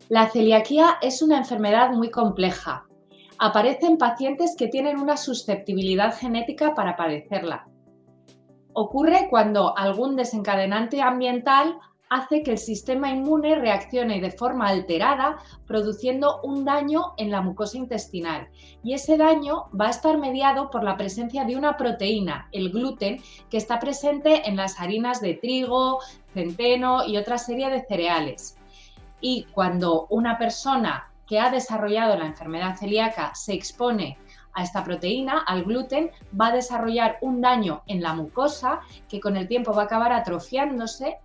La celiaquía es una enfermedad muy compleja. Aparece en pacientes que tienen una susceptibilidad genética para padecerla. Ocurre cuando algún desencadenante ambiental hace que el sistema inmune reaccione de forma alterada, produciendo un daño en la mucosa intestinal. Y ese daño va a estar mediado por la presencia de una proteína, el gluten, que está presente en las harinas de trigo, centeno y otra serie de cereales. Y cuando una persona que ha desarrollado la enfermedad celíaca se expone a esta proteína, al gluten, va a desarrollar un daño en la mucosa que con el tiempo va a acabar atrofiándose,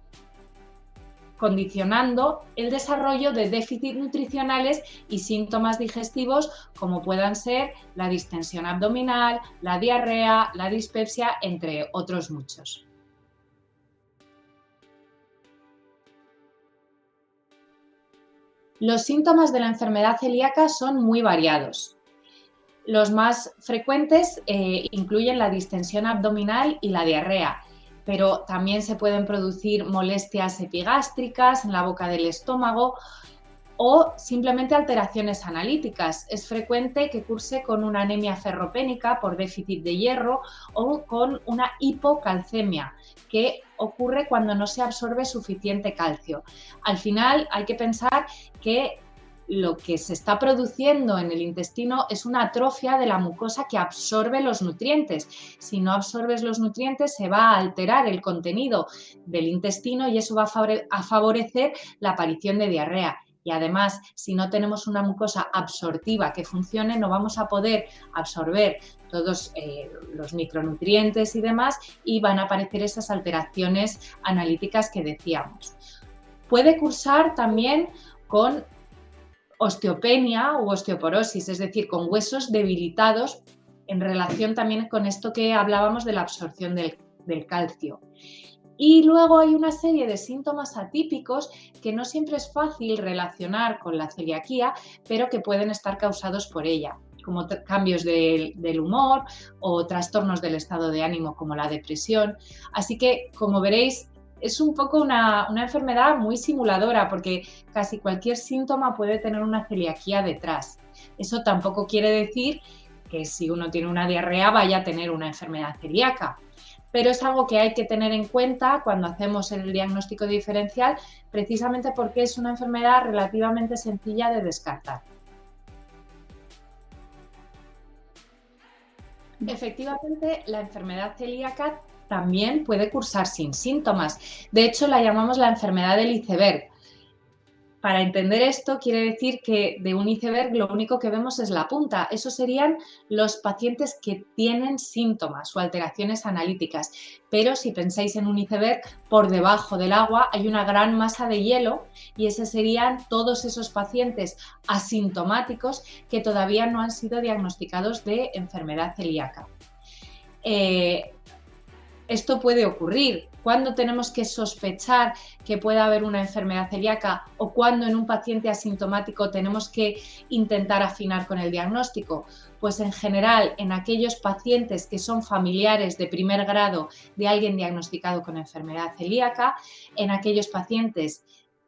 condicionando el desarrollo de déficits nutricionales y síntomas digestivos como puedan ser la distensión abdominal, la diarrea, la dispepsia, entre otros muchos. Los síntomas de la enfermedad celíaca son muy variados. Los más frecuentes incluyen la distensión abdominal y la diarrea, pero también se pueden producir molestias epigástricas en la boca del estómago o simplemente alteraciones analíticas. Es frecuente que curse con una anemia ferropénica por déficit de hierro o con una hipocalcemia, que ocurre cuando no se absorbe suficiente calcio. Al final hay que pensar que lo que se está produciendo en el intestino es una atrofia de la mucosa que absorbe los nutrientes. Si no absorbes los nutrientes, se va a alterar el contenido del intestino y eso va a favorecer la aparición de diarrea. Y además, si no tenemos una mucosa absortiva que funcione, no vamos a poder absorber todos los micronutrientes y demás, y van a aparecer esas alteraciones analíticas que decíamos. Puede cursar también con osteopenia u osteoporosis, es decir, con huesos debilitados en relación también con esto que hablábamos de la absorción del calcio. Y luego hay una serie de síntomas atípicos que no siempre es fácil relacionar con la celiaquía, pero que pueden estar causados por ella, como cambios del humor o trastornos del estado de ánimo como la depresión. Así que, como veréis, es un poco una enfermedad muy simuladora porque casi cualquier síntoma puede tener una celiaquía detrás. Eso tampoco quiere decir que si uno tiene una diarrea vaya a tener una enfermedad celíaca, pero es algo que hay que tener en cuenta cuando hacemos el diagnóstico diferencial, precisamente porque es una enfermedad relativamente sencilla de descartar. Efectivamente, la enfermedad celíaca también puede cursar sin síntomas. De hecho, la llamamos la enfermedad del iceberg. Para entender esto, quiere decir que de un iceberg lo único que vemos es la punta. Esos serían los pacientes que tienen síntomas o alteraciones analíticas. Pero si pensáis en un iceberg, por debajo del agua hay una gran masa de hielo y esos serían todos esos pacientes asintomáticos que todavía no han sido diagnosticados de enfermedad celíaca. Esto puede ocurrir. ¿Cuándo tenemos que sospechar que pueda haber una enfermedad celíaca o cuándo en un paciente asintomático tenemos que intentar afinar con el diagnóstico? Pues en general en aquellos pacientes que son familiares de primer grado de alguien diagnosticado con enfermedad celíaca, en aquellos pacientes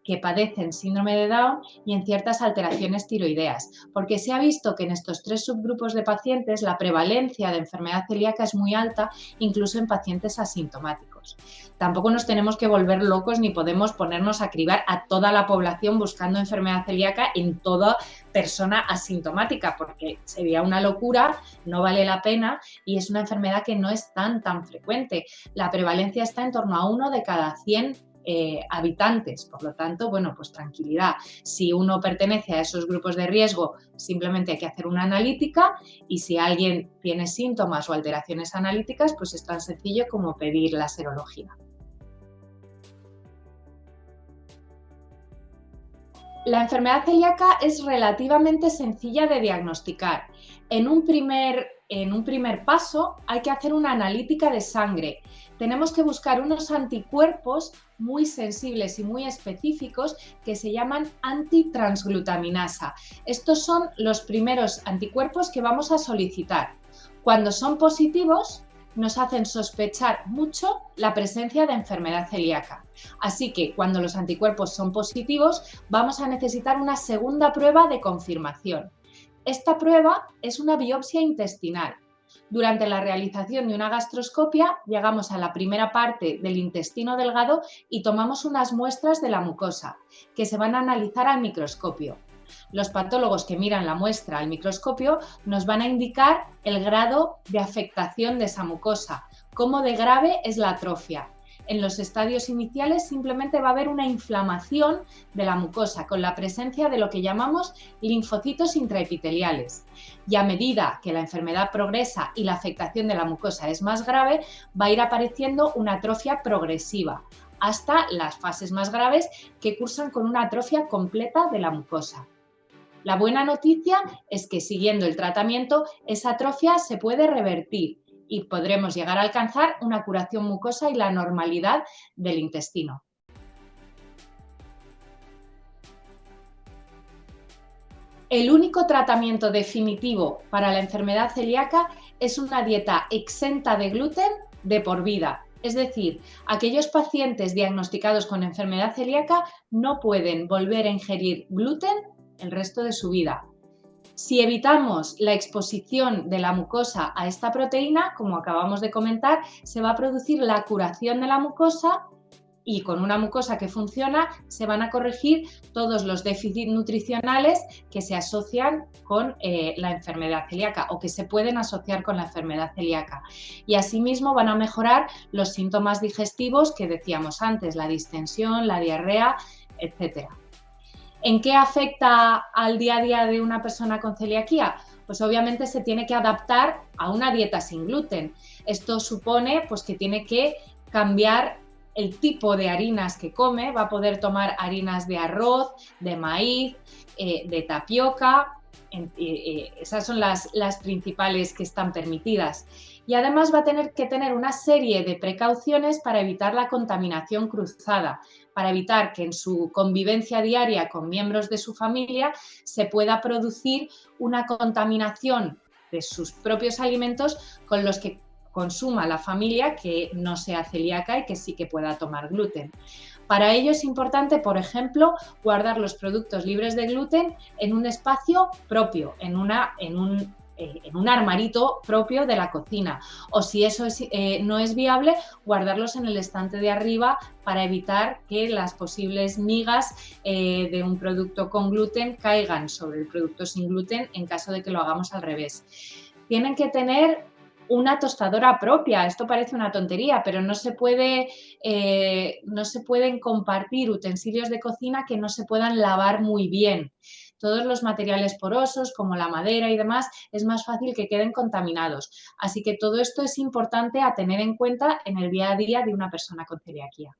que padecen síndrome de Down y en ciertas alteraciones tiroideas, porque se ha visto que en estos tres subgrupos de pacientes la prevalencia de enfermedad celíaca es muy alta, incluso en pacientes asintomáticos. Tampoco nos tenemos que volver locos ni podemos ponernos a cribar a toda la población buscando enfermedad celíaca en toda persona asintomática, porque sería una locura, no vale la pena y es una enfermedad que no es tan frecuente. La prevalencia está en torno a 1 de cada 100 habitantes, por lo tanto, bueno, pues tranquilidad. Si uno pertenece a esos grupos de riesgo, simplemente hay que hacer una analítica y si alguien tiene síntomas o alteraciones analíticas, pues es tan sencillo como pedir la serología. La enfermedad celíaca es relativamente sencilla de diagnosticar. En un primer paso hay que hacer una analítica de sangre. Tenemos que buscar unos anticuerpos muy sensibles y muy específicos que se llaman antitransglutaminasa. Estos son los primeros anticuerpos que vamos a solicitar. Cuando son positivos, nos hacen sospechar mucho la presencia de enfermedad celíaca. Así que cuando los anticuerpos son positivos, vamos a necesitar una segunda prueba de confirmación. Esta prueba es una biopsia intestinal. Durante la realización de una gastroscopia, llegamos a la primera parte del intestino delgado y tomamos unas muestras de la mucosa, que se van a analizar al microscopio. Los patólogos que miran la muestra al microscopio nos van a indicar el grado de afectación de esa mucosa, cómo de grave es la atrofia. En los estadios iniciales simplemente va a haber una inflamación de la mucosa con la presencia de lo que llamamos linfocitos intraepiteliales. Y a medida que la enfermedad progresa y la afectación de la mucosa es más grave, va a ir apareciendo una atrofia progresiva hasta las fases más graves que cursan con una atrofia completa de la mucosa. La buena noticia es que siguiendo el tratamiento, esa atrofia se puede revertir y podremos llegar a alcanzar una curación mucosa y la normalidad del intestino. El único tratamiento definitivo para la enfermedad celíaca es una dieta exenta de gluten de por vida. Es decir, aquellos pacientes diagnosticados con enfermedad celíaca no pueden volver a ingerir gluten el resto de su vida. Si evitamos la exposición de la mucosa a esta proteína, como acabamos de comentar, se va a producir la curación de la mucosa y con una mucosa que funciona se van a corregir todos los déficits nutricionales que se asocian con la enfermedad celíaca o que se pueden asociar con la enfermedad celíaca. Y asimismo van a mejorar los síntomas digestivos que decíamos antes, la distensión, la diarrea, etcétera. ¿En qué afecta al día a día de una persona con celiaquía? Pues obviamente se tiene que adaptar a una dieta sin gluten. Esto supone pues, que tiene que cambiar el tipo de harinas que come, va a poder tomar harinas de arroz, de maíz, de tapioca, esas son las principales que están permitidas. Y además va a tener que tener una serie de precauciones para evitar la contaminación cruzada, para evitar que en su convivencia diaria con miembros de su familia se pueda producir una contaminación de sus propios alimentos con los que consuma la familia que no sea celíaca y que sí que pueda tomar gluten. Para ello es importante, por ejemplo, guardar los productos libres de gluten en un espacio propio, en un armarito propio de la cocina. O si eso no es viable, guardarlos en el estante de arriba para evitar que las posibles migas de un producto con gluten caigan sobre el producto sin gluten en caso de que lo hagamos al revés. Tienen que tener una tostadora propia. Esto parece una tontería, pero no se pueden compartir utensilios de cocina que no se puedan lavar muy bien. Todos los materiales porosos, como la madera y demás, es más fácil que queden contaminados. Así que todo esto es importante a tener en cuenta en el día a día de una persona con celiaquía.